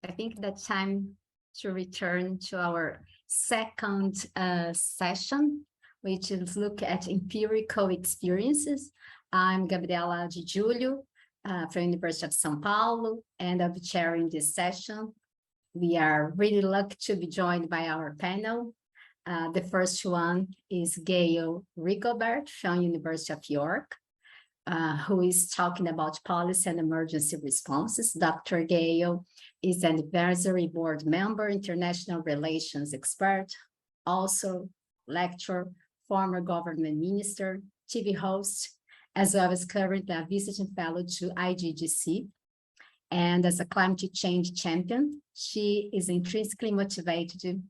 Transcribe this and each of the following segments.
I think that's time to return to our second session, which is look at empirical experiences. I'm Gabriela de Giulio from University of São Paulo, and I'll be chairing this session. We are really lucky to be joined by our panel. The first one is Gale Rigobert from University of York, who is talking about policy and emergency responses. Dr. Gale is an advisory board member, international relations expert, also lecturer, former government minister, TV host, as well as currently a visiting fellow to IGDC. And as a climate change champion, she is intrinsically motivated,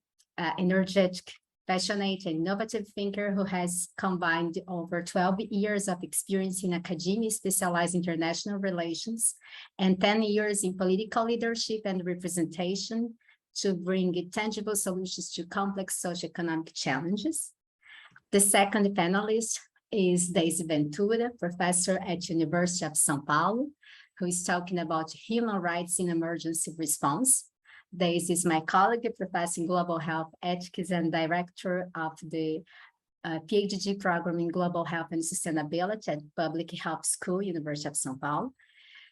energetic, passionate and innovative thinker who has combined over 12 years of experience in academia, specialized in international relations, and 10 years in political leadership and representation to bring tangible solutions to complex socioeconomic challenges. The second panelist is Deisy Ventura, professor at University of São Paulo, who is talking about human rights in emergency response. Deisy is my colleague, professor in global health ethics and director of the PhD program in global health and sustainability at Public Health School, University of São Paulo.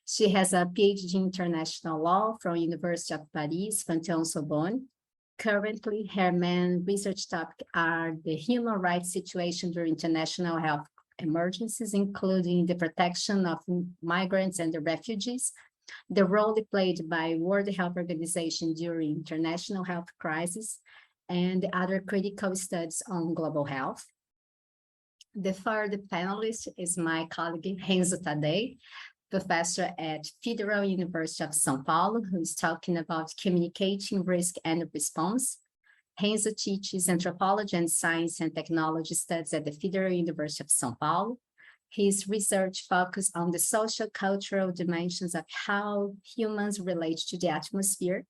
She has a PhD in international law from University of Paris, Panthéon-Sorbonne. Currently, her main research topics are the human rights situation during international health emergencies, including the protection of migrants and the refugees, the role played by World Health Organization during international health crises, and other critical studies on global health. The third panelist is my colleague, Renzo Taddei, professor at Federal University of São Paulo, who is talking about communicating risk and response. Renzo teaches anthropology and science and technology studies at the Federal University of São Paulo. His research focused on the social cultural dimensions of how humans relate to the atmosphere.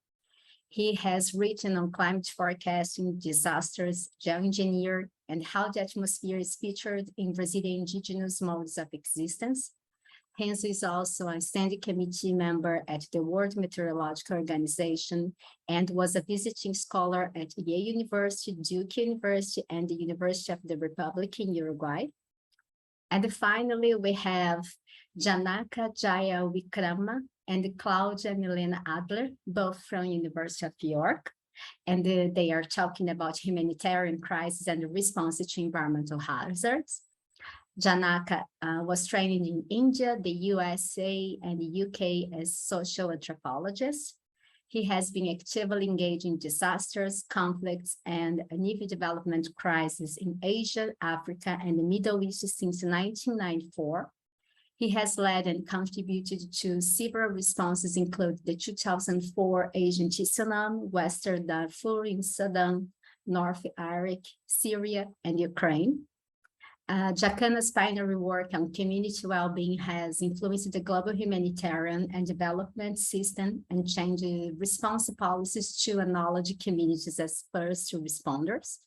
He has written on climate forecasting, disasters, geoengineering, and how the atmosphere is featured in Brazilian indigenous modes of existence. Renzo is also a standing committee member at the World Meteorological Organization and was a visiting scholar at Yale University, Duke University, and the University of the Republic in Uruguay. And finally, we have Janaka Jaya Wikrama and Claudia Milena Adler, both from University of York. And they are talking about humanitarian crisis and the response to environmental hazards. Janaka was trained in India, the USA, and the UK as social anthropologist. He has been actively engaged in disasters, conflicts, and uneven development crises in Asia, Africa, and the Middle East since 1994. He has led and contributed to several responses, including the 2004 Asian tsunami, Western Darfur in Sudan, North Iraq, Syria, and Ukraine. Jacana's pioneering work on community well-being has influenced the global humanitarian and development system and changed response policies to acknowledge communities as first responders.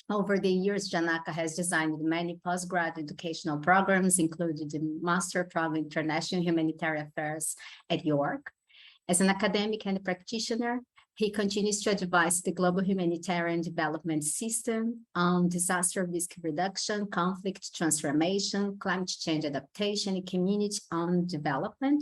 Over the years, Janaka has designed many postgraduate educational programs, including the Master Program in International Humanitarian Affairs at York. As an academic and practitioner, he continues to advise the global humanitarian development system on disaster risk reduction, conflict transformation, climate change adaptation, and community owned development.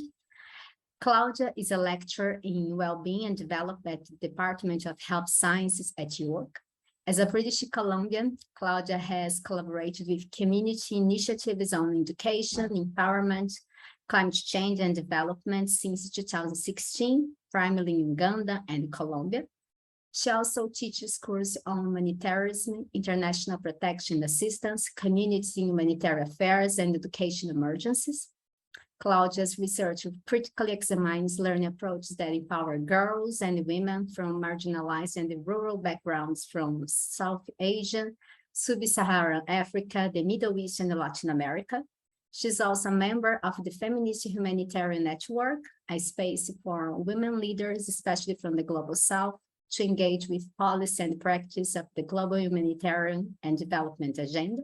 Claudia is a lecturer in well-being and development at the Department of Health Sciences at York. As a British Columbian, Claudia has collaborated with community initiatives on education, empowerment, climate change and development since 2016, primarily in Uganda and Colombia. She also teaches courses on humanitarianism, international protection assistance, community humanitarian affairs, and education emergencies. Claudia's research critically examines learning approaches that empower girls and women from marginalized and rural backgrounds from South Asia, Sub-Saharan Africa, the Middle East, and Latin America. She's also a member of the Feminist Humanitarian Network, a space for women leaders, especially from the Global South, to engage with policy and practice of the global humanitarian and development agenda.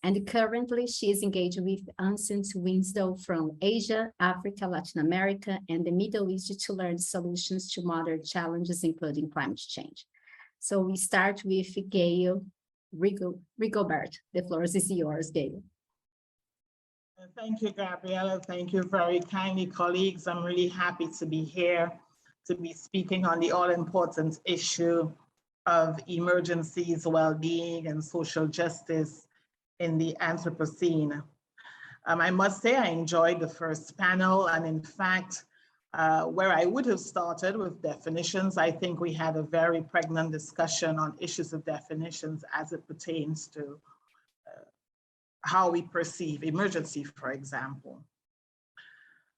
And currently she is engaged with ancient wisdom from Asia, Africa, Latin America, and the Middle East to learn solutions to modern challenges, including climate change. So we start with Gale Rigobert. The floor is yours, Gale. Thank you, Gabriela. Thank you very kindly, colleagues. I'm really happy to be here to be speaking on the all-important issue of emergencies, well-being, and social justice in the Anthropocene. I must say I enjoyed the first panel, and in fact, where I would have started with definitions, I think we had a very pregnant discussion on issues of definitions as it pertains to how we perceive emergency, for example.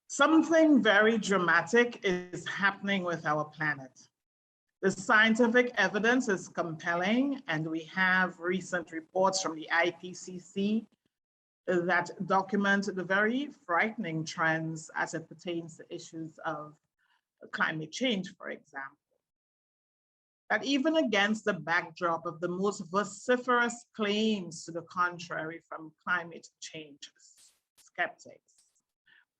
Something very dramatic is happening with our planet. The scientific evidence is compelling, and we have recent reports from the IPCC that document the very frightening trends as it pertains to issues of climate change, for example. That even against the backdrop of the most vociferous claims to the contrary from climate change skeptics,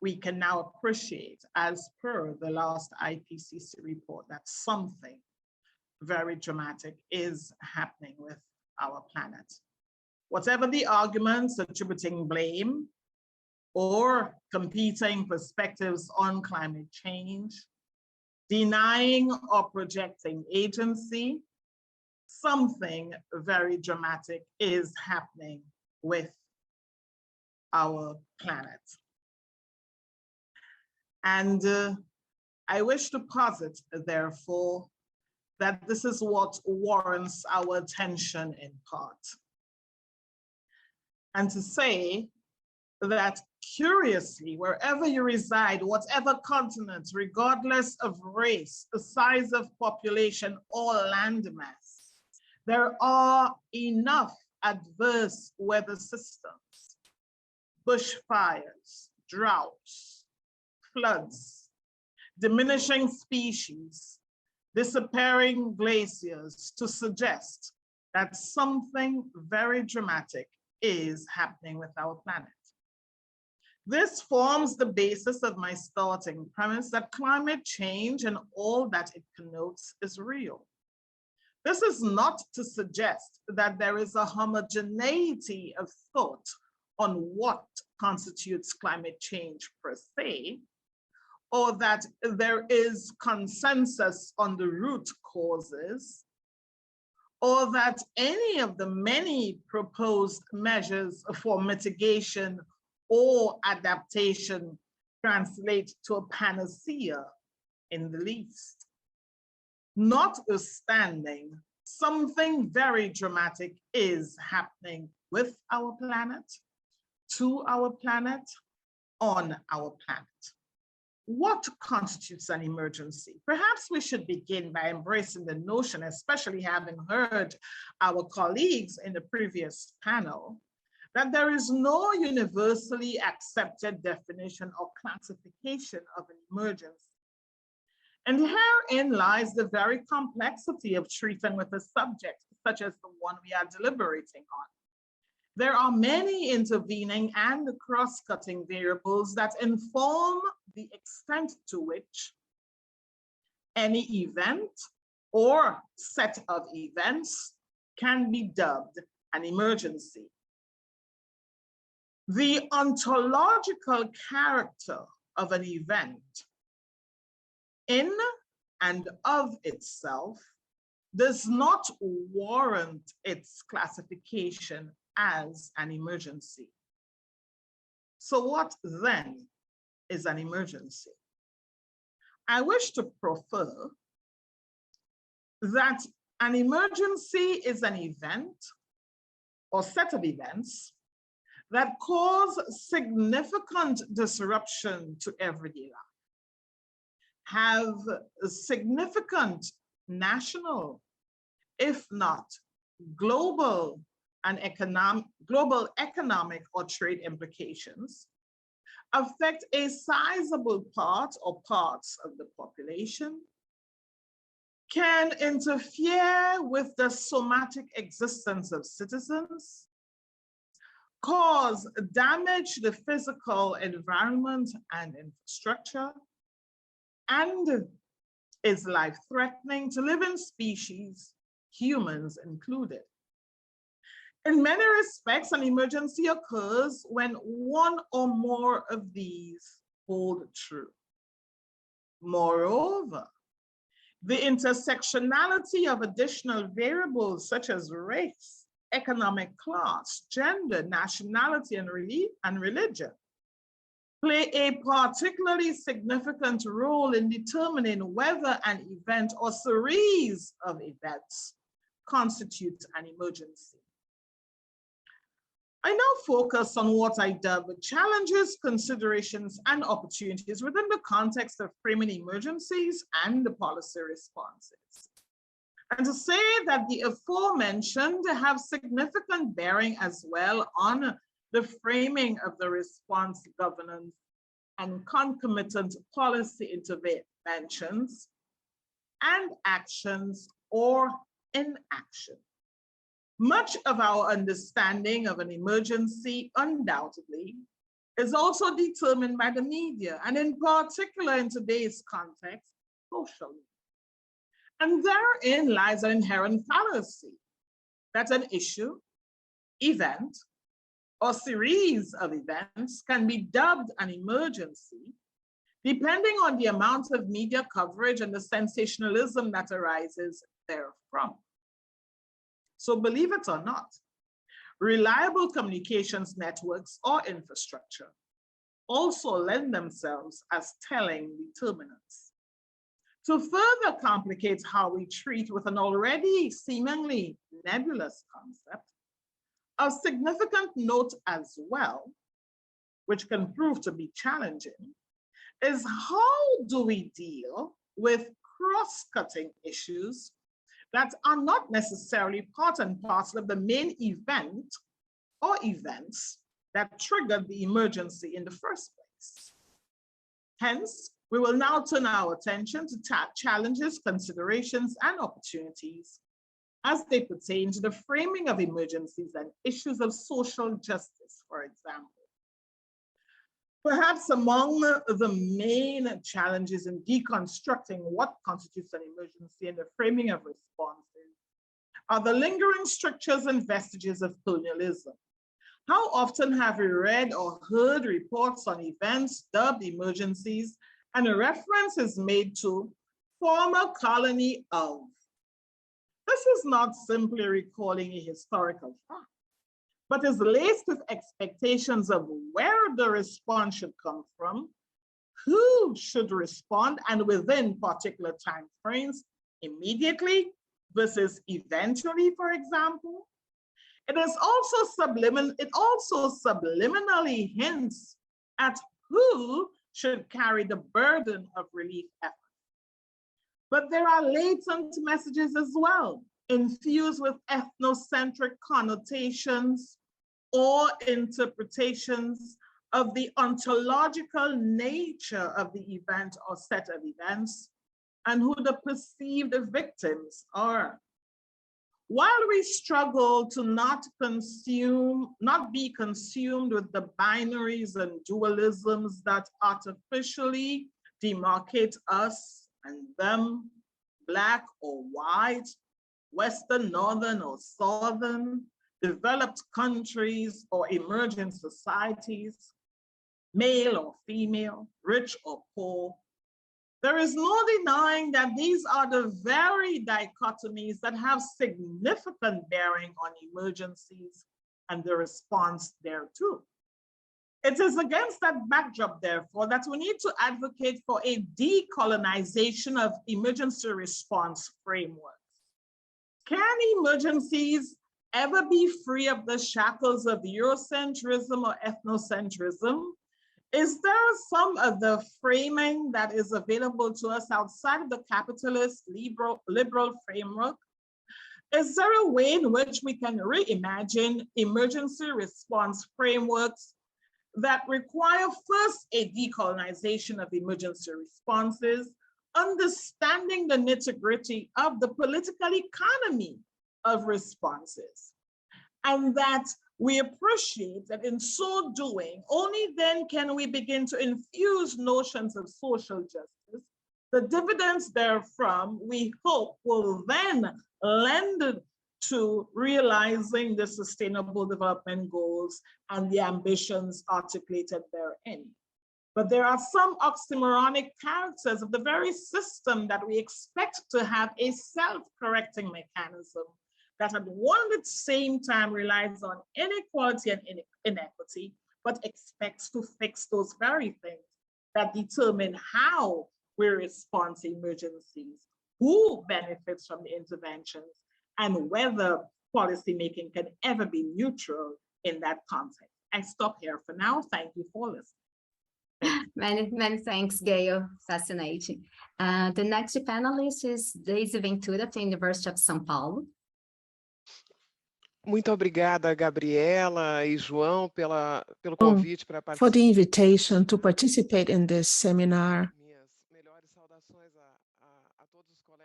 we can now appreciate, as per the last IPCC report, that something very dramatic is happening with our planet. Whatever the arguments attributing blame or competing perspectives on climate change, denying or projecting agency, something very dramatic is happening with our planet. And I wish to posit, therefore, that this is what warrants our attention in part. And to say that curiously, wherever you reside, whatever continent, regardless of race, the size of population, or landmass, there are enough adverse weather systems, bushfires, droughts, floods, diminishing species, disappearing glaciers to suggest that something very dramatic is happening with our planet. This forms the basis of my starting premise that climate change and all that it connotes is real. This is not to suggest that there is a homogeneity of thought on what constitutes climate change per se, or that there is consensus on the root causes, or that any of the many proposed measures for mitigation or adaptation translate to a panacea in the least. Notwithstanding, something very dramatic is happening with our planet, to our planet, on our planet. What constitutes an emergency? Perhaps we should begin by embracing the notion, especially having heard our colleagues in the previous panel, that there is no universally accepted definition or classification of an emergency. And herein lies the very complexity of treating with a subject such as the one we are deliberating on. There are many intervening and cross-cutting variables that inform the extent to which any event or set of events can be dubbed an emergency. The ontological character of an event in and of itself does not warrant its classification as an emergency. So what then is an emergency? I wish to prefer that an emergency is an event or set of events that cause significant disruption to everyday life, have a significant national, if not global economic or trade implications, affect a sizable part or parts of the population, can interfere with the somatic existence of citizens, cause damage to the physical environment and infrastructure, and is life-threatening to living species, humans included. In many respects, an emergency occurs when one or more of these hold true. Moreover, the intersectionality of additional variables such as race, economic class, gender, nationality, and religion play a particularly significant role in determining whether an event or series of events constitutes an emergency. I now focus on what I dub challenges, considerations, and opportunities within the context of framing emergencies and the policy responses. And to say that the aforementioned have significant bearing as well on the framing of the response, governance, and concomitant policy interventions and actions or inaction. Much of our understanding of an emergency undoubtedly is also determined by the media, and in particular in today's context, social media. And therein lies an inherent fallacy that an issue, event, or series of events can be dubbed an emergency depending on the amount of media coverage and the sensationalism that arises therefrom. So believe it or not, reliable communications networks or infrastructure also lend themselves as telling determinants. To further complicate how we treat with an already seemingly nebulous concept, of significant note as well, which can prove to be challenging, is how do we deal with cross-cutting issues that are not necessarily part and parcel of the main event or events that triggered the emergency in the first place. Hence, we will now turn our attention to challenges, considerations, and opportunities as they pertain to the framing of emergencies and issues of social justice, for example. Perhaps among the main challenges in deconstructing what constitutes an emergency and the framing of responses are the lingering structures and vestiges of colonialism. How often have we read or heard reports on events dubbed emergencies and a reference is made to former colony of? This is not simply recalling a historical fact, but is laced with expectations of where the response should come from, who should respond, and within particular time frames, immediately versus eventually, for example. It also subliminally hints at who should carry the burden of relief efforts. But there are latent messages as well, infused with ethnocentric connotations or interpretations of the ontological nature of the event or set of events and who the perceived victims are. While we struggle to not be consumed with the binaries and dualisms that artificially demarcate us and them, Black or white, Western, Northern or Southern, developed countries or emerging societies, male or female, rich or poor, there is no denying that these are the very dichotomies that have significant bearing on emergencies and the response thereto. It is against that backdrop, therefore, that we need to advocate for a decolonization of emergency response frameworks. Can emergencies ever be free of the shackles of Eurocentrism or ethnocentrism? Is there some of the framing that is available to us outside of the capitalist liberal framework? Is there a way in which we can reimagine emergency response frameworks that require first a decolonization of emergency responses, understanding the nitty-gritty of the political economy of responses, and that We appreciate that in so doing, only then can we begin to infuse notions of social justice. The dividends therefrom, we hope, will then lend to realizing the Sustainable Development Goals and the ambitions articulated therein. But there are some oxymoronic characters of the very system that we expect to have a self-correcting mechanism that at one and the same time relies on inequality and inequity, but expects to fix those very things that determine how we respond to emergencies, who benefits from the interventions, and whether policymaking can ever be neutral in that context. I stop here for now. Thank you for listening. Many thanks, Gale. Fascinating. The next panelist is Deisy Ventura, from the University of São Paulo. Muito obrigada, Gabriela e João, pelo convite para participar. For the invitation to participate in this seminar.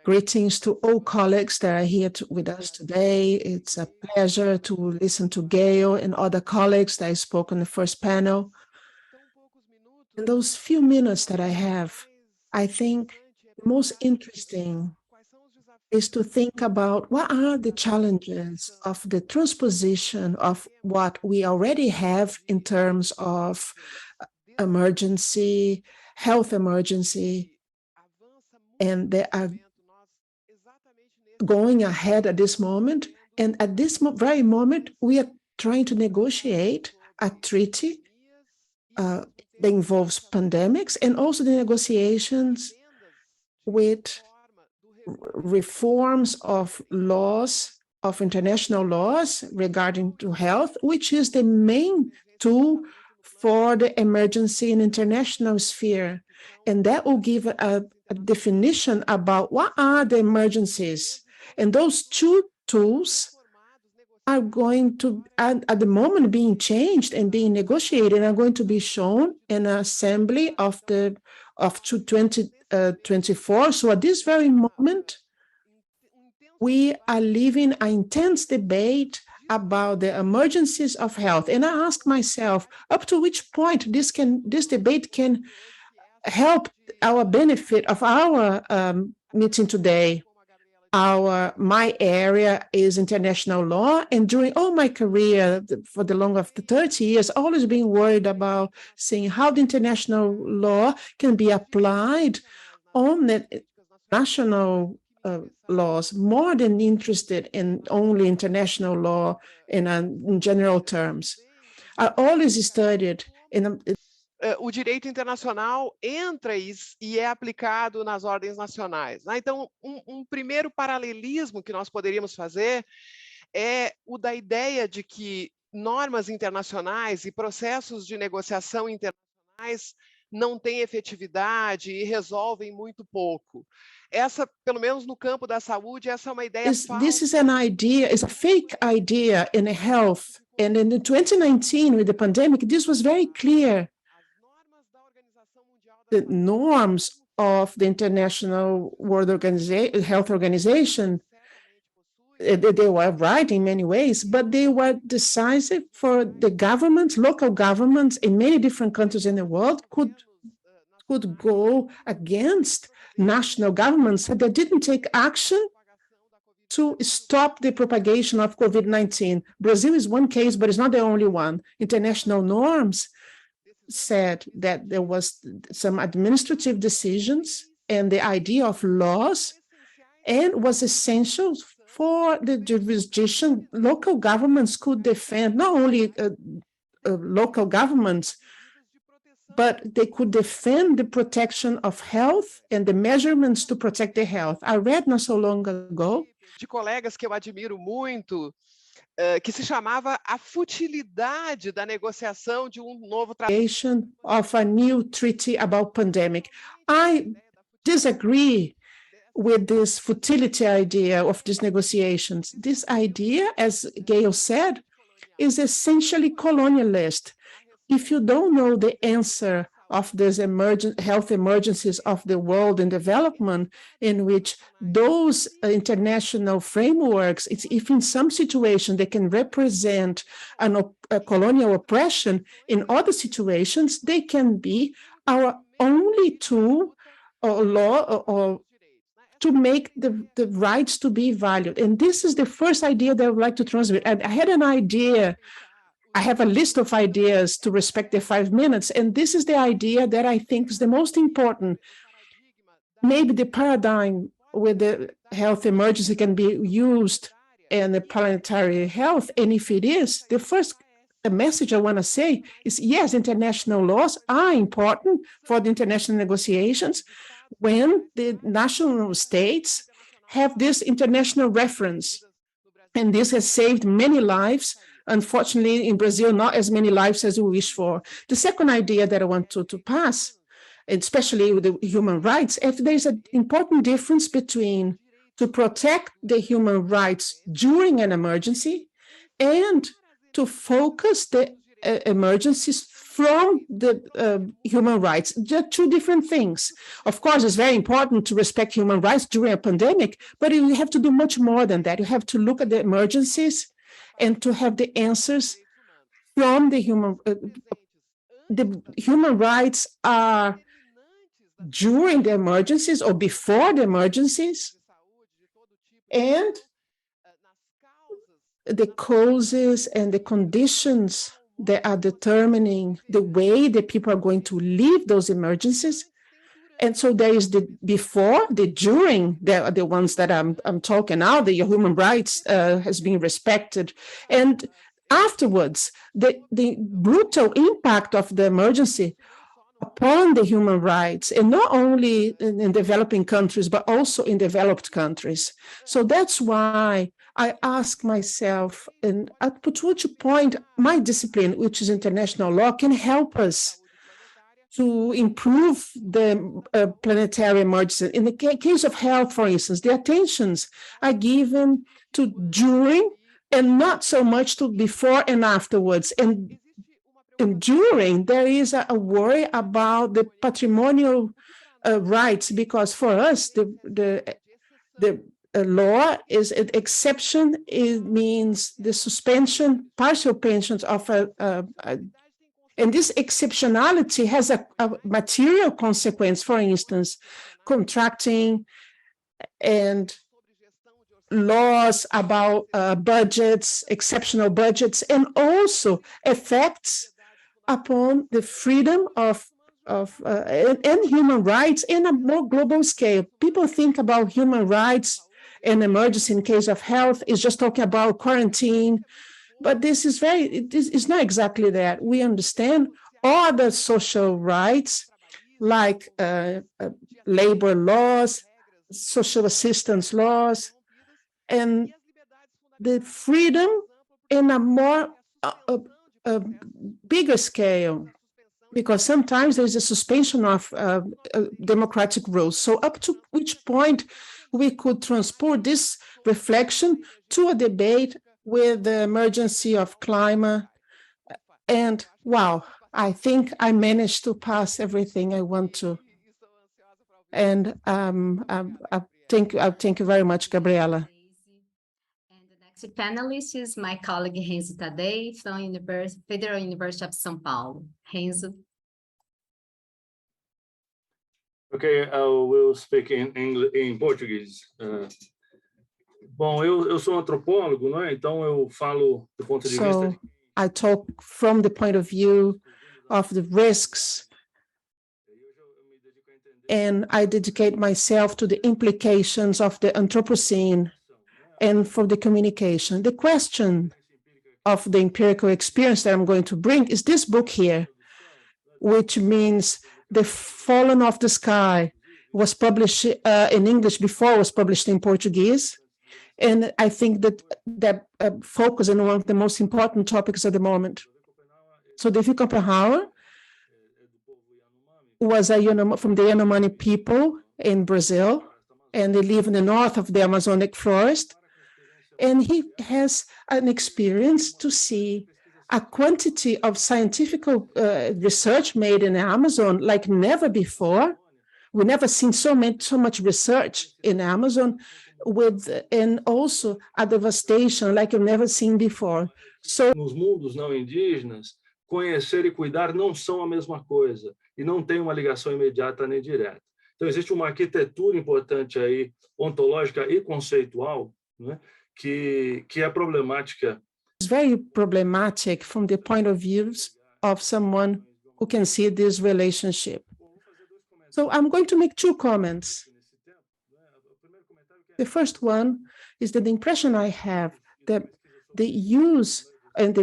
Greetings to all colleagues that are here with us today. It's a pleasure to listen to Gale and other colleagues that spoke on the first panel. In those few minutes that I have, I think the most interesting is to think about what are the challenges of the transposition of what we already have in terms of emergency, health emergency, and they are going ahead at this moment. And at this very moment, we are trying to negotiate a treaty that involves pandemics, and also the negotiations with reforms of laws, of international laws regarding to health, which is the main tool for the emergency in international sphere. And that will give a definition about what are the emergencies. And those two tools are going to, at the moment, being changed and being negotiated, and are going to be shown in an assembly of 2024. So at this very moment, we are living an intense debate about the emergencies of health. And I ask myself, up to which point this debate can help our benefit of our meeting today. My area is international law, and during all my career, for the long of the 30 years, always been worried about seeing how the international law can be applied on the national laws, more than interested in only international law in general terms. I always studied o direito internacional entra e é aplicado nas ordens nacionais, né? Então, primeiro paralelismo que nós poderíamos fazer é o da ideia de que normas internacionais e processos de negociação internacionais não têm efetividade e resolvem muito pouco. Essa, pelo menos no campo da saúde, essa é uma ideia falsa. This is an idea, it's a fake idea in health. And in 2019, with the pandemic, this was very clear. The norms of the International World Health Organization, they were right in many ways, but they were decisive for the governments, local governments in many different countries in the world could go against national governments that didn't take action to stop the propagation of COVID-19. Brazil is one case, but it's not the only one. International norms said that there was some administrative decisions and the idea of laws, and was essential for the jurisdiction. Local governments could defend not only local governments, but they could defend the protection of health and the measurements to protect the health. I read not so long ago de colegas que eu admiro muito, que se chamava A Futilidade da Negociação de novo tratado. Of a new treaty about pandemic. I disagree with this futility idea of these negotiations. This idea, as Gale said, is essentially colonialist. If you don't know the answer of these health emergencies of the world and development, in which those international frameworks, if in some situation they can represent a colonial oppression, in other situations they can be our only tool or law or to make the rights to be valued. And this is the first idea that I would like to transmit. I had an idea, I have a list of ideas to respect the 5 minutes, and this is the idea that I think is the most important. Maybe the paradigm with the health emergency can be used in the planetary health, and if it is, the first message I want to say is, yes, international laws are important for the international negotiations, when the national states have this international reference. And this has saved many lives. Unfortunately, in Brazil, not as many lives as we wish for. The second idea that I want to pass, especially with the human rights, if there's an important difference between to protect the human rights during an emergency and to focus the emergencies from the human rights. They're two different things. Of course, it's very important to respect human rights during a pandemic, but you have to do much more than that. You have to look at the emergencies and to have the answers from the human rights are during the emergencies or before the emergencies, and the causes and the conditions that are determining the way that people are going to live those emergencies. And so there is the before, the during, the ones that I'm talking now, the human rights has been respected. And afterwards, the brutal impact of the emergency upon the human rights, and not only in developing countries, but also in developed countries. So that's why I ask myself, and at which point my discipline, which is international law, can help us to improve the planetary emergency. In the case of health, for instance, the attentions are given to during and not so much to before and afterwards. And during, there is a worry about the patrimonial rights, because for us, the law is an exception. It means the suspension, partial pensions of and this exceptionality has a material consequence. For instance, contracting and laws about budgets, exceptional budgets, and also effects upon the freedom and human rights in a more global scale. People think about human rights and emergency in case of health is just talking about quarantine, but this is not exactly that. We understand other social rights like labor laws, social assistance laws, and the freedom in a more bigger scale, because sometimes there's a suspension of democratic rules. So up to which point we could transport this reflection to a debate with the emergency of climate. And wow, I think I managed to pass everything I want to. And I thank you very much, Gabriela. And the next panelist is my colleague Renzo Taddei from Federal University of São Paulo. Renzo. Okay, I will speak in English, in Portuguese. Bom, eu sou antropólogo, não é? Então eu falo do ponto de vista. I talk from the point of view of the risks, and I dedicate myself to the implications of the Anthropocene and for the communication. The question of the empirical experience that I'm going to bring is this book here, which means The Fallen of the Sky. Was published in English before it was published in Portuguese. And I think that focus on one of the most important topics at the moment. So Deisy Ventura was from the Yanomami people in Brazil, and they live in the north of the Amazonic forest. And he has an experience to see a quantity of scientific research made in the Amazon like never before. We've never seen so much research in Amazon, and also a devastation like you've never seen before. So, nos mundos não indígenas, conhecer e cuidar não são a mesma coisa e não tem uma ligação imediata nem direta. Então, existe uma arquitetura importante aí, ontológica e conceitual, né, que é problemática. It's very problematic from the point of view of someone who can see this relationship. So I'm going to make two comments. The first one is that the impression I have that the use about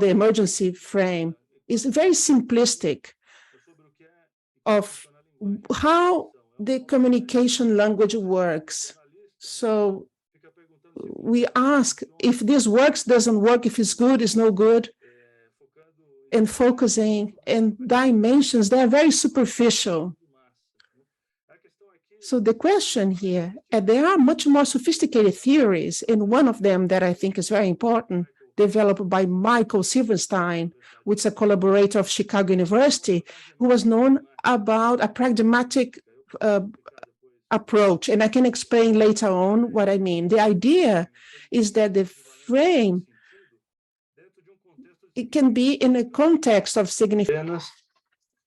the emergency frame is very simplistic of how the communication language works. So we ask if this works, doesn't work, if it's good, it's no good, and focusing in dimensions that are very superficial. So the question here, and there are much more sophisticated theories, and one of them that I think is very important, developed by Michael Silverstein, which is a collaborator of Chicago University, who was known about a pragmatic approach. And I can explain later on what I mean. The idea is that the frame, it can be in a context of significance.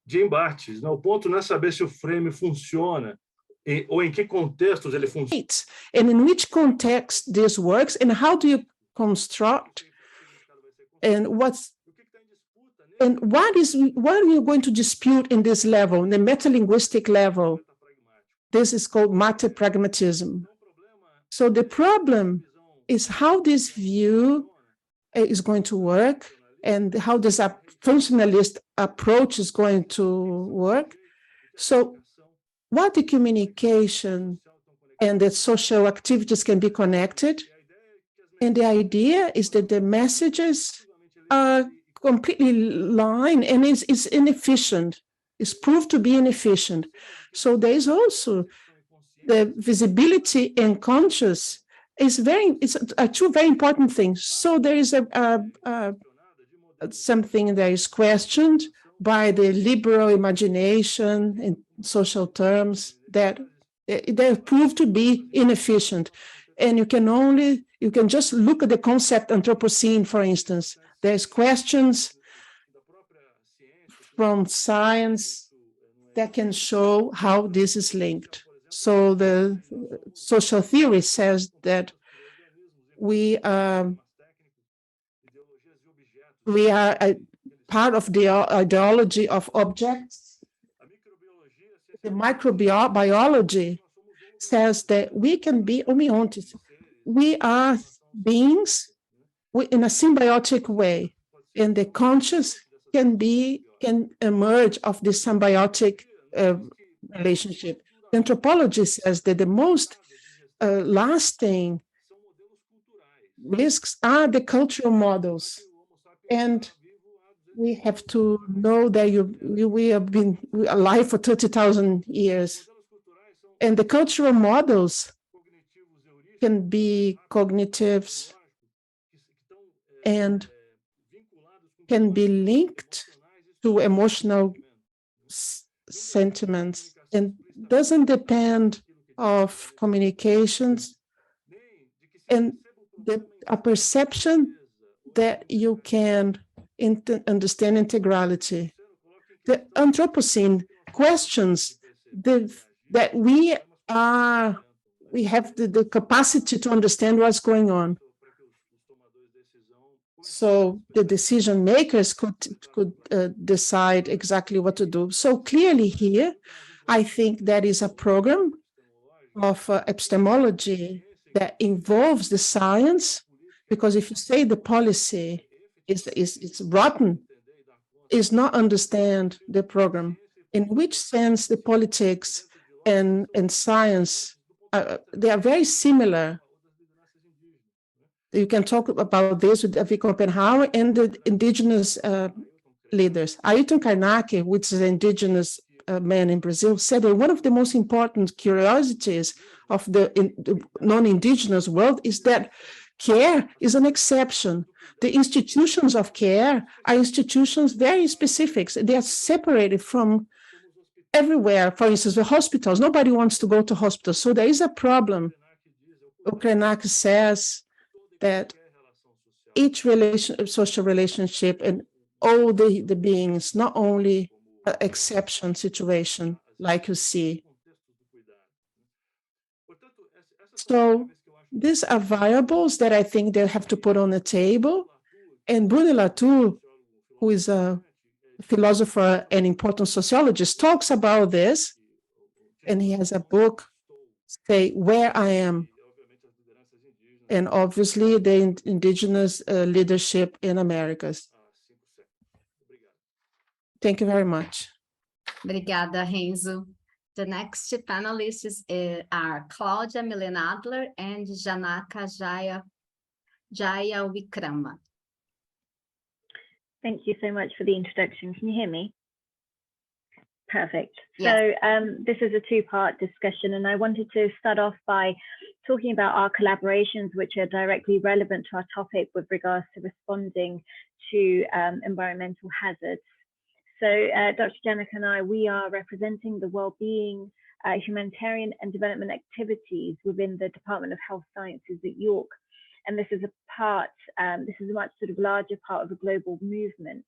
De embates, né? O ponto não é saber se o frame funciona ou em que contextos ele funciona. And in which context this works, and how do you construct, and what are you going to dispute in this level, in the metalinguistic level? This is called meta-pragmatism. So the problem is how this view is going to work and how this functionalist approach is going to work. So what the communication and the social activities can be connected. And the idea is that the messages are completely lying and it's inefficient. It's proved to be inefficient. So there is also the visibility and conscious are two very important things. So there is something that is questioned by the liberal imagination in social terms that they prove to be inefficient. And you can just look at the concept Anthropocene, for instance. There's questions from science that can show how this is linked. So the social theory says that we are a part of the ideology of objects. The microbiology says that we can be homeontics. We are beings in a symbiotic way, and the conscious can emerge of this symbiotic relationship. Anthropology says that the most lasting risks are the cultural models. And we have to know that we have been alive for 30,000 years. And the cultural models can be cognitives and can be linked to emotional sentiments and doesn't depend of communications and a perception that you can understand integrality. The Anthropocene questions that we have the capacity to understand what's going on. So the decision makers could decide exactly what to do. So clearly here, I think that is a program of epistemology that involves the science, because if you say the policy is rotten, is not understand the program. In which sense the politics and science, they are very similar. You can talk about this with Davi Copenhagen and the indigenous leaders. Ayrton Karnak, which is an indigenous man in Brazil, said that one of the most important curiosities of the non-indigenous world is that care is an exception. The institutions of care are institutions very specific. They are separated from everywhere. For instance, the hospitals, nobody wants to go to hospitals. So there is a problem. Krenak says that each social relationship and all the beings, not only an exception situation, like you see. So these are variables that I think they have to put on the table. And Bruno Latour, who is a philosopher and important sociologist, talks about this. And he has a book, say, Where I Am. And obviously the indigenous leadership in Americas. Thank you very much. Obrigada, Renzo. The next panelists are Claudia Milena Adler and Janaka Jaya Wikrama. Thank you so much for the introduction. Can you hear me? Perfect. Yes. So this is a two-part discussion, and I wanted to start off by talking about our collaborations, which are directly relevant to our topic with regards to responding to environmental hazards. So Dr. Janaka and I, we are representing the wellbeing, humanitarian and development activities within the Department of Health Sciences at York. And this is a much sort of larger part of a global movement.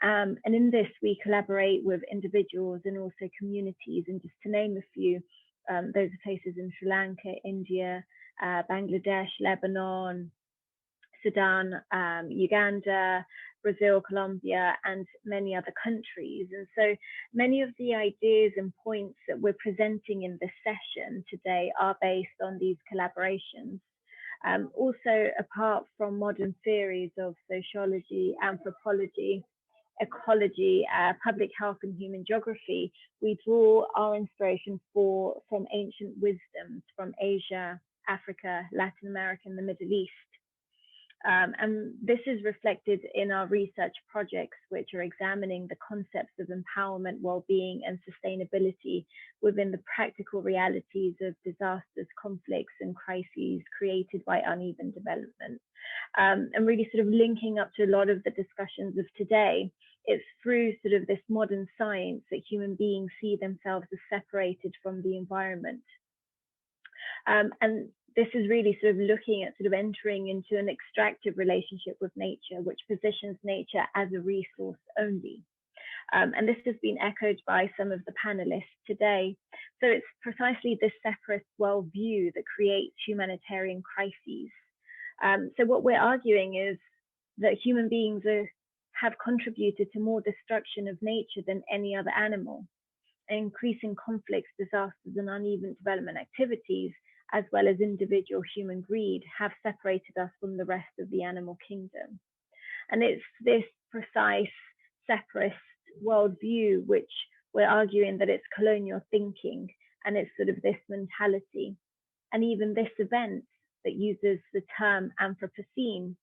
And in this, we collaborate with individuals and also communities. And just to name a few, those are places in Sri Lanka, India, Bangladesh, Lebanon, Sudan, Uganda, Brazil, Colombia, and many other countries. And so many of the ideas and points that we're presenting in this session today are based on these collaborations. Also, apart from modern theories of sociology, anthropology, ecology, public health, and human geography, we draw our inspiration from ancient wisdoms from Asia, Africa, Latin America, and the Middle East. And this is reflected in our research projects, which are examining the concepts of empowerment, well-being, and sustainability within the practical realities of disasters, conflicts, and crises created by uneven development. And really sort of linking up to a lot of the discussions of today, it's through sort of this modern science that human beings see themselves as separated from the environment. And this is really sort of looking at sort of entering into an extractive relationship with nature, which positions nature as a resource only. And this has been echoed by some of the panelists today. So it's precisely this separatist worldview that creates humanitarian crises. So what we're arguing is that human beings have contributed to more destruction of nature than any other animal. Increasing conflicts, disasters, and uneven development activities, as well as individual human greed, have separated us from the rest of the animal kingdom. And it's this precise separatist worldview which we're arguing that it's colonial thinking, and it's sort of this mentality. And even this event that uses the term Anthropocene,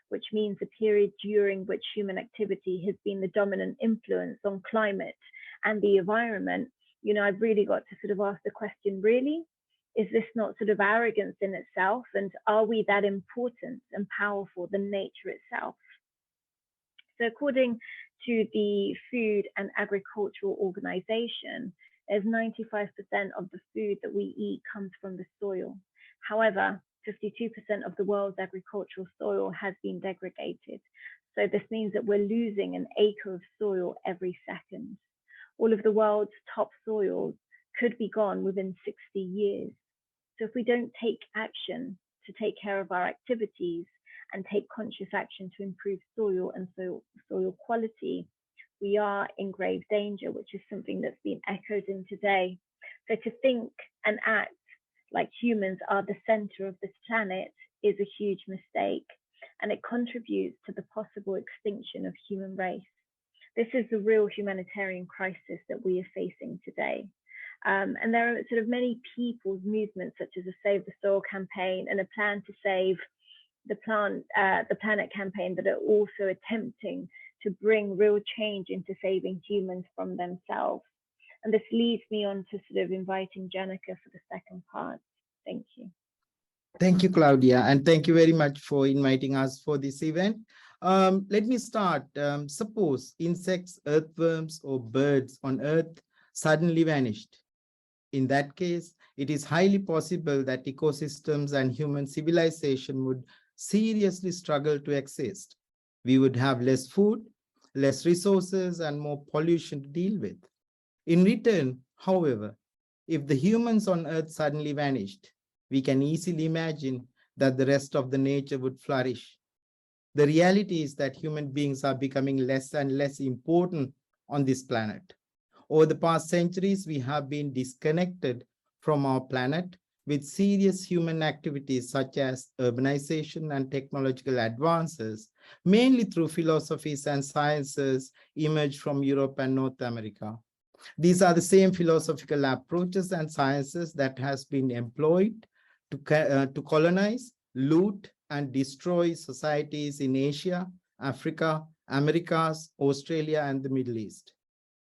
which means a period during which human activity has been the dominant influence on climate and the environment, you know, I've really got to sort of ask the question, really? Is this not sort of arrogance in itself? And are we that important and powerful than nature itself? So according to the Food and Agricultural Organization, there's 95% of the food that we eat comes from the soil. However, 52% of the world's agricultural soil has been degraded. So this means that we're losing an acre of soil every second. All of the world's topsoils could be gone within 60 years. So if we don't take action to take care of our activities and take conscious action to improve soil and soil quality, we are in grave danger, which is something that's been echoed in today. So to think and act like humans are the center of this planet is a huge mistake, and it contributes to the possible extinction of human race. This is the real humanitarian crisis that we are facing today. And there are sort of many people's movements, such as a Save the Soil campaign and a Plan to Save the Planet campaign, that are also attempting to bring real change into saving humans from themselves. And this leads me on to sort of inviting Janaka for the second part. Thank you. Thank you, Claudia, and thank you very much for inviting us for this event. Let me start. Suppose insects, earthworms, or birds on Earth suddenly vanished. In that case, it is highly possible that ecosystems and human civilization would seriously struggle to exist. We would have less food, less resources, and more pollution to deal with. In return, however, if the humans on Earth suddenly vanished, we can easily imagine that the rest of the nature would flourish. The reality is that human beings are becoming less and less important on this planet. Over the past centuries, we have been disconnected from our planet with serious human activities such as urbanization and technological advances, mainly through philosophies and sciences emerged from Europe and North America. These are the same philosophical approaches and sciences that has been employed to colonize, loot, and destroy societies in Asia, Africa, Americas, Australia, and the Middle East.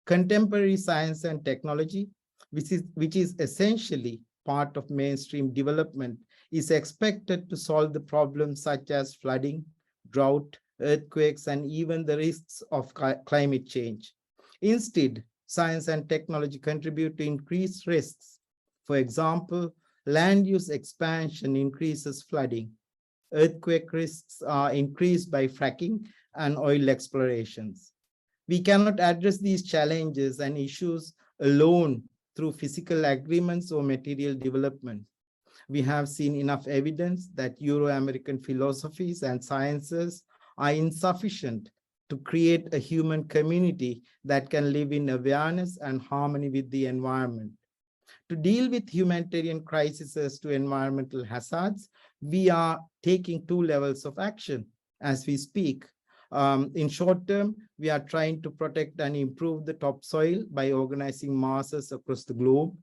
Contemporary science and technology, which is essentially part of mainstream development, is expected to solve the problems such as flooding, drought, earthquakes, and even the risks of climate change. Instead, science and technology contribute to increased risks. For example, land use expansion increases flooding. Earthquake risks are increased by fracking and oil explorations. We cannot address these challenges and issues alone through physical agreements or material development. We have seen enough evidence that Euro-American philosophies and sciences are insufficient to create a human community that can live in awareness and harmony with the environment. To deal with humanitarian crises to environmental hazards, we are taking 2 levels of action as we speak. In short term, we are trying to protect and improve the topsoil by organizing masses across the globe.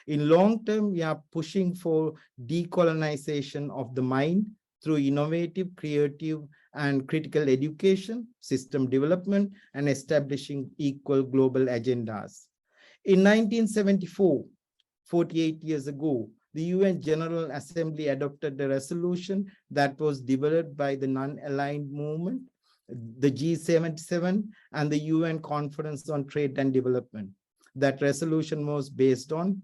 In long term, we are pushing for decolonization of the mind through innovative, creative, and critical education, system development, and establishing equal global agendas. In 1974, 48 years ago, the UN General Assembly adopted a resolution that was developed by the non-aligned movement, the G77, and the UN Conference on Trade and Development. That resolution was based on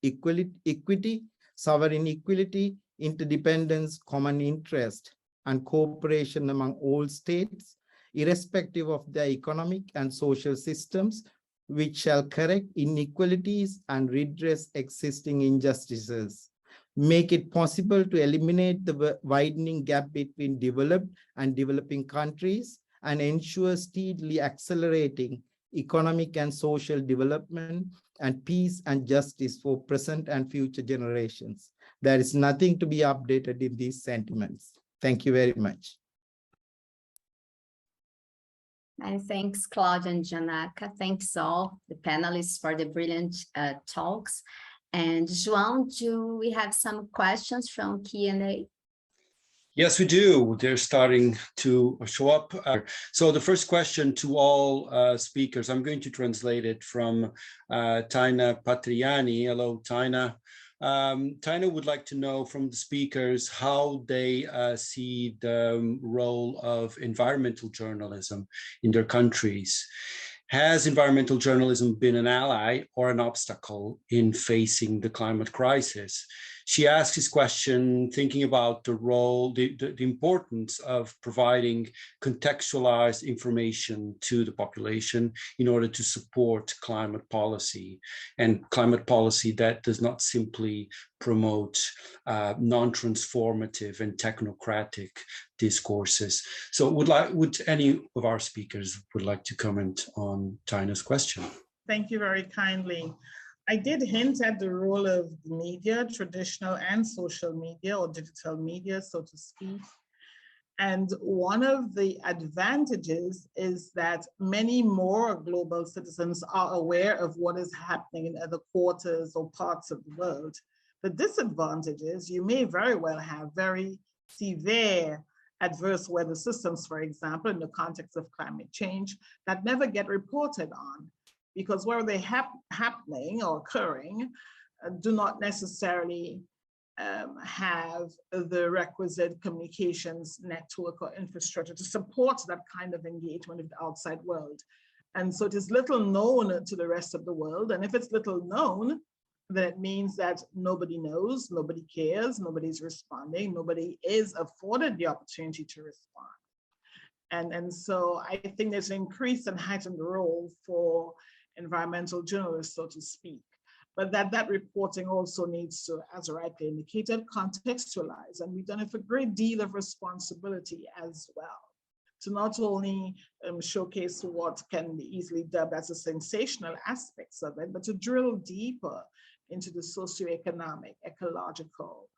equity, sovereign equality, interdependence, common interest, and cooperation among all states, irrespective of their economic and social systems, which shall correct inequalities and redress existing injustices, make it possible to eliminate the widening gap between developed and developing countries, and ensure steadily accelerating economic and social development and peace and justice for present and future generations. There is nothing to be updated in these sentiments. Thank you very much. And thanks, Claudia and Janaka. Thanks all the panelists for the brilliant talks. And João, do we have some questions from Q&A? Yes, we do. They're starting to show up. So the first question to all speakers, I'm going to translate it from Taina Patriani. Hello, Taina. Taina would like to know from the speakers how they see the role of environmental journalism in their countries. Has environmental journalism been an ally or an obstacle in facing the climate crisis? She asks this question thinking about the role, the importance of providing contextualized information to the population in order to support climate policy, and climate policy that does not simply promote non-transformative and technocratic discourses. So would any of our speakers would like to comment on Taina's question? Thank you very kindly. I did hint at the role of the media, traditional and social media or digital media, so to speak. And one of the advantages is that many more global citizens are aware of what is happening in other quarters or parts of the world. The disadvantage is you may very well have very severe adverse weather systems, for example, in the context of climate change, that never get reported on, because where they're happening or occurring do not necessarily have the requisite communications network or infrastructure to support that kind of engagement with the outside world. And so it is little known to the rest of the world. And if it's little known, then it means that nobody knows, nobody cares, nobody's responding, nobody is afforded the opportunity to respond. And so I think there's an increased and heightened role for environmental journalists, so to speak, but that reporting also needs to, as rightly indicated, contextualize. And we've done it with a great deal of responsibility as well, to not only showcase what can be easily dubbed as the sensational aspects of it, but to drill deeper into the socioeconomic, ecological,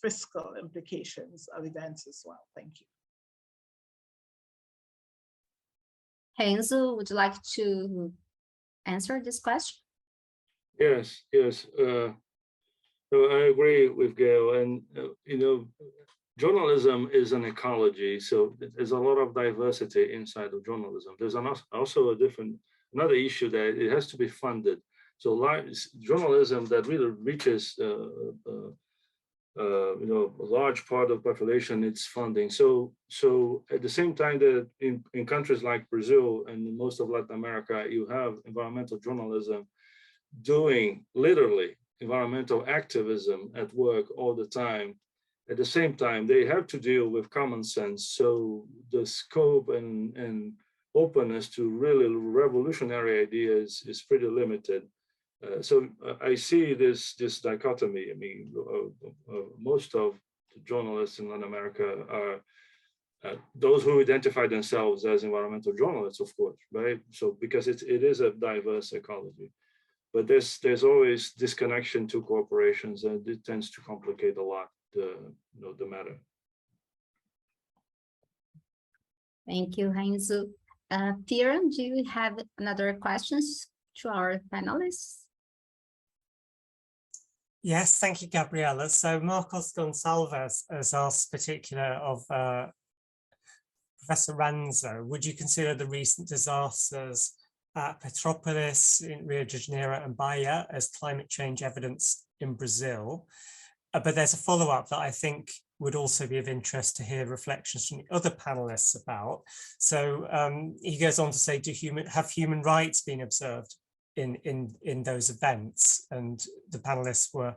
fiscal implications of events as well. Thank you. Renzo, would you like to answer this question? Yes. So I agree with Gale, and journalism is an ecology, so there's a lot of diversity inside of journalism. There's also another issue that it has to be funded. So journalism that really reaches a large part of the population needs funding. So at the same time that in countries like Brazil and most of Latin America, you have environmental journalism doing literally environmental activism at work all the time. At the same time, they have to deal with common sense. So the scope and openness to really revolutionary ideas is pretty limited. So I see this dichotomy. I mean, most of the journalists in Latin America are those who identify themselves as environmental journalists, of course, right? So because it is a diverse ecology, but there's always disconnection to corporations, and it tends to complicate a lot the matter. Thank you, Renzo. Piran, do you have another questions to our panelists? Yes, thank you, Gabriela. So Marcos Gonçalves has asked particular of Professor Renzo, would you consider the recent disasters at Petrópolis in Rio de Janeiro and Bahia as climate change evidence in Brazil? But there's a follow-up that I think would also be of interest to hear reflections from the other panelists about. So he goes on to say, have human rights been observed in those events? And the panelists were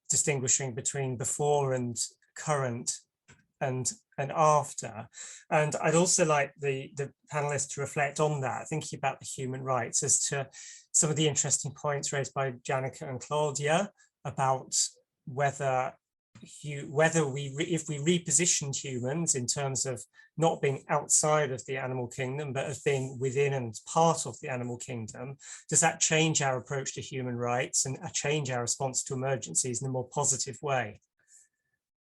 distinguishing between before and current and after. And I'd also like the panelists to reflect on that, thinking about the human rights, as to some of the interesting points raised by Janica and Claudia about if we repositioned humans in terms of not being outside of the animal kingdom, but of being within and part of the animal kingdom, does that change our approach to human rights and change our response to emergencies in a more positive way?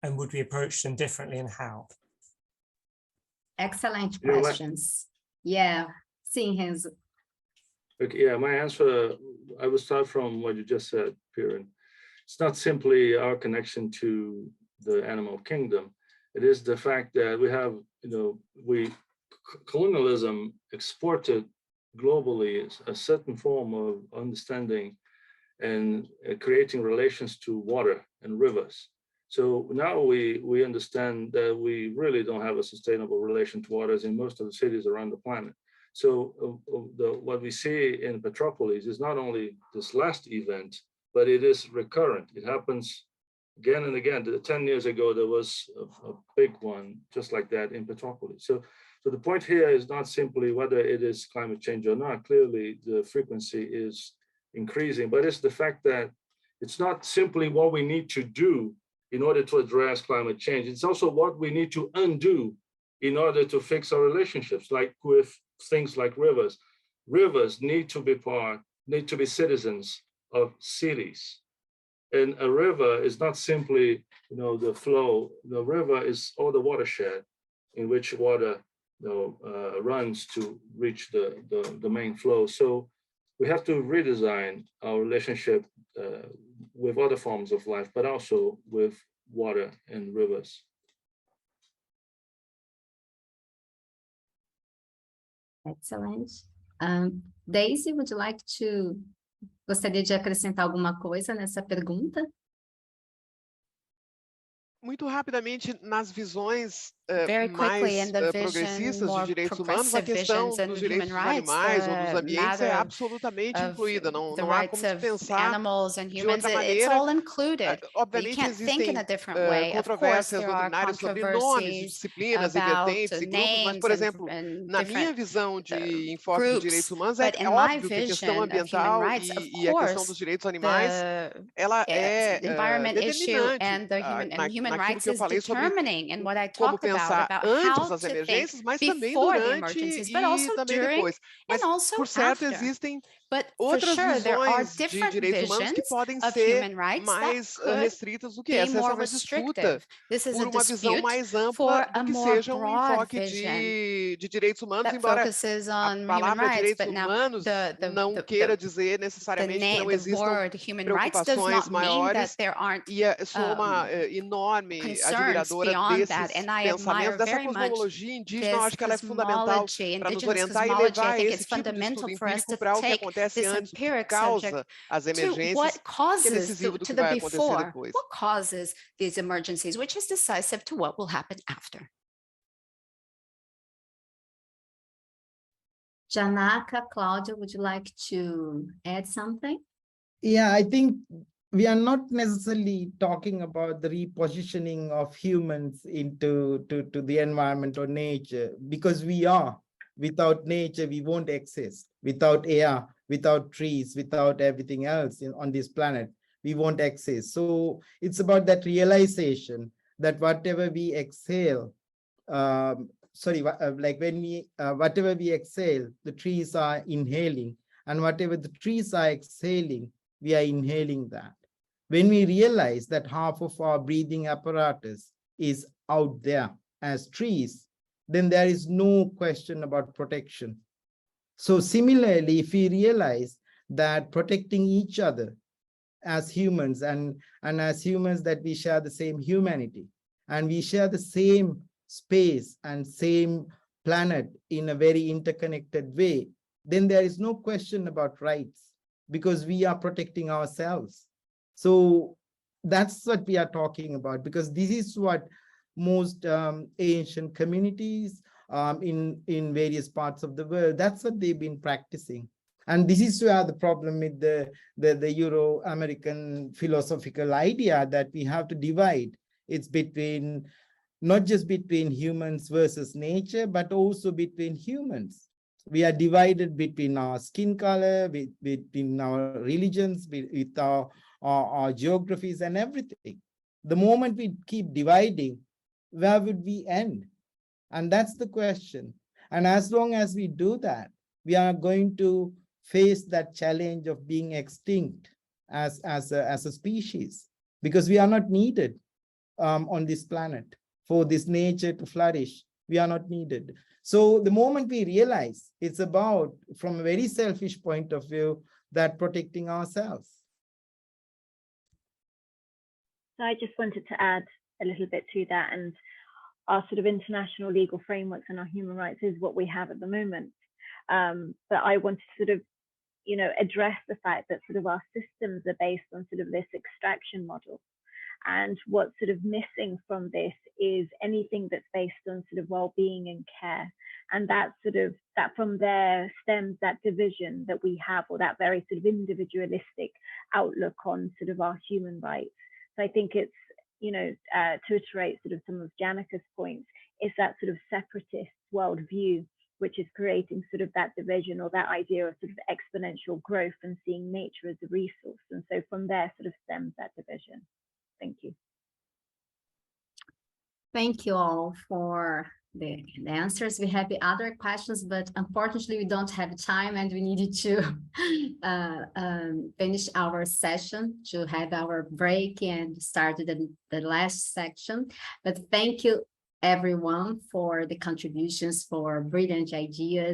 And would we approach them differently, and how? Excellent questions. Yeah, seeing his. Okay, yeah, my answer, I will start from what you just said, Piran. It's not simply our connection to the animal kingdom. It is the fact that we have, colonialism exported globally a certain form of understanding and creating relations to water and rivers. So now we understand that we really don't have a sustainable relation to waters in most of the cities around the planet. So what we see in Petrópolis is not only this last event, but it is recurrent. It happens again and again. 10 years ago, there was a big one just like that in Petrópolis. So the point here is not simply whether it is climate change or not. Clearly, the frequency is increasing, but it's the fact that it's not simply what we need to do in order to address climate change. It's also what we need to undo in order to fix our relationships, like with things like rivers. Rivers need to be citizens of cities. And a river is not simply, the flow. The river is all the watershed in which water, runs to reach the main flow. So we have to redesign our relationship with other forms of life, but also with water and rivers. Excellent. Deisy, would you like to... Gostaria de acrescentar alguma coisa nessa pergunta? muito rapidamente nas visões Very quickly in mais the progressistas vision, de more direitos humanos, a progressive questão visions and dos human direitos dos rights, animais ou dos the ambientes é matter absolutamente of incluída. Não, the não há rights como se of pensar animals and de humans, outra it's maneira. all included. You Obviamente can't think in a existem different way. Of course, controvérsias there are doutrinárias sobre nomes de controversies disciplinas e about vertentes e grupos, mas, names por exemplo, and na minha different visão de enfoque de direitos groups, humanos, but é in my óbvio que a questão vision of human ambiental rights, of e a questão course, dos direitos animais, ela the é environment issue determinante and the human naquilo rights que eu is falei sobre determining in what I como talk pensar about antes how das to think emergências, mas também before the durante emergencies, but e also também during depois. Mas, and also por certo, after. existem But for outras sure, there are visões de different direitos humanos que visions podem of ser human rights that mais could restritas do que be essa. Essa é more uma disputa restrictive. This is a por uma visão dispute mais ampla for do a que more seja um broad enfoque vision de direitos humanos, that embora focuses a on human palavra rights. direitos But now humanos não queira dizer necessariamente que não the existam word human rights does preocupações not mean that maiores, there aren't e sou uma enorme concerns admiradora beyond that, desses and I pensamentos, admire dessa very much cosmologia indígena. Eu this acho que ela é fundamental cosmology, para nos indigenous orientar e cosmology. I levar think esse it's tipo de fundamental estudo for us empírico to para o que take acontece this antes, o que empiric causa subject as to emergências, what que é causes decisivo do to que the vai acontecer before, depois. what causes these emergencies, which is decisive to what will happen after. Janaka, Claudia, would you like to add something? Yeah, I think we are not necessarily talking about the repositioning of humans into to the environment or nature, because we are. Without nature, we won't exist. Without air, without trees, without everything else on this planet, we won't exist. So it's about that realization that whatever we exhale, like when we, whatever we exhale, the trees are inhaling, and whatever the trees are exhaling, we are inhaling that. When we realize that half of our breathing apparatus is out there as trees, then there is no question about protection. So similarly, if we realize that protecting each other as humans and as humans, that we share the same humanity and we share the same space and same planet in a very interconnected way, then there is no question about rights, because we are protecting ourselves. So that's what we are talking about, because this is what most ancient communities in various parts of the world, that's what they've been practicing. And this is where the problem with the Euro-American philosophical idea that we have to divide. It's between, not just between humans versus nature, but also between humans. We are divided between our skin color, between our religions, with our geographies and everything. The moment we keep dividing, where would we end? And that's the question. And as long as we do that, we are going to face that challenge of being extinct as a species, because we are not needed on this planet. For this nature to flourish, we are not needed. So the moment we realize it's about, from a very selfish point of view, that protecting ourselves. So I just wanted to add a little bit to that, and our sort of international legal frameworks and our human rights is what we have at the moment. But I want to sort of, address the fact that sort of our systems are based on sort of this extraction model. And what's sort of missing from this is anything that's based on sort of well-being and care. And that from there stems that division that we have, or that very sort of individualistic outlook on sort of our human rights. So I think it's, to iterate sort of some of Janika's points, is that sort of separatist worldview, which is creating sort of that division, or that idea of sort of exponential growth and seeing nature as a resource. And so from there sort of stems that division. Thank you. Thank you all for the answers. We have other questions, but unfortunately we don't have time, and we needed to finish our session to have our break and start the last section. But thank you everyone for the contributions, for brilliant ideas.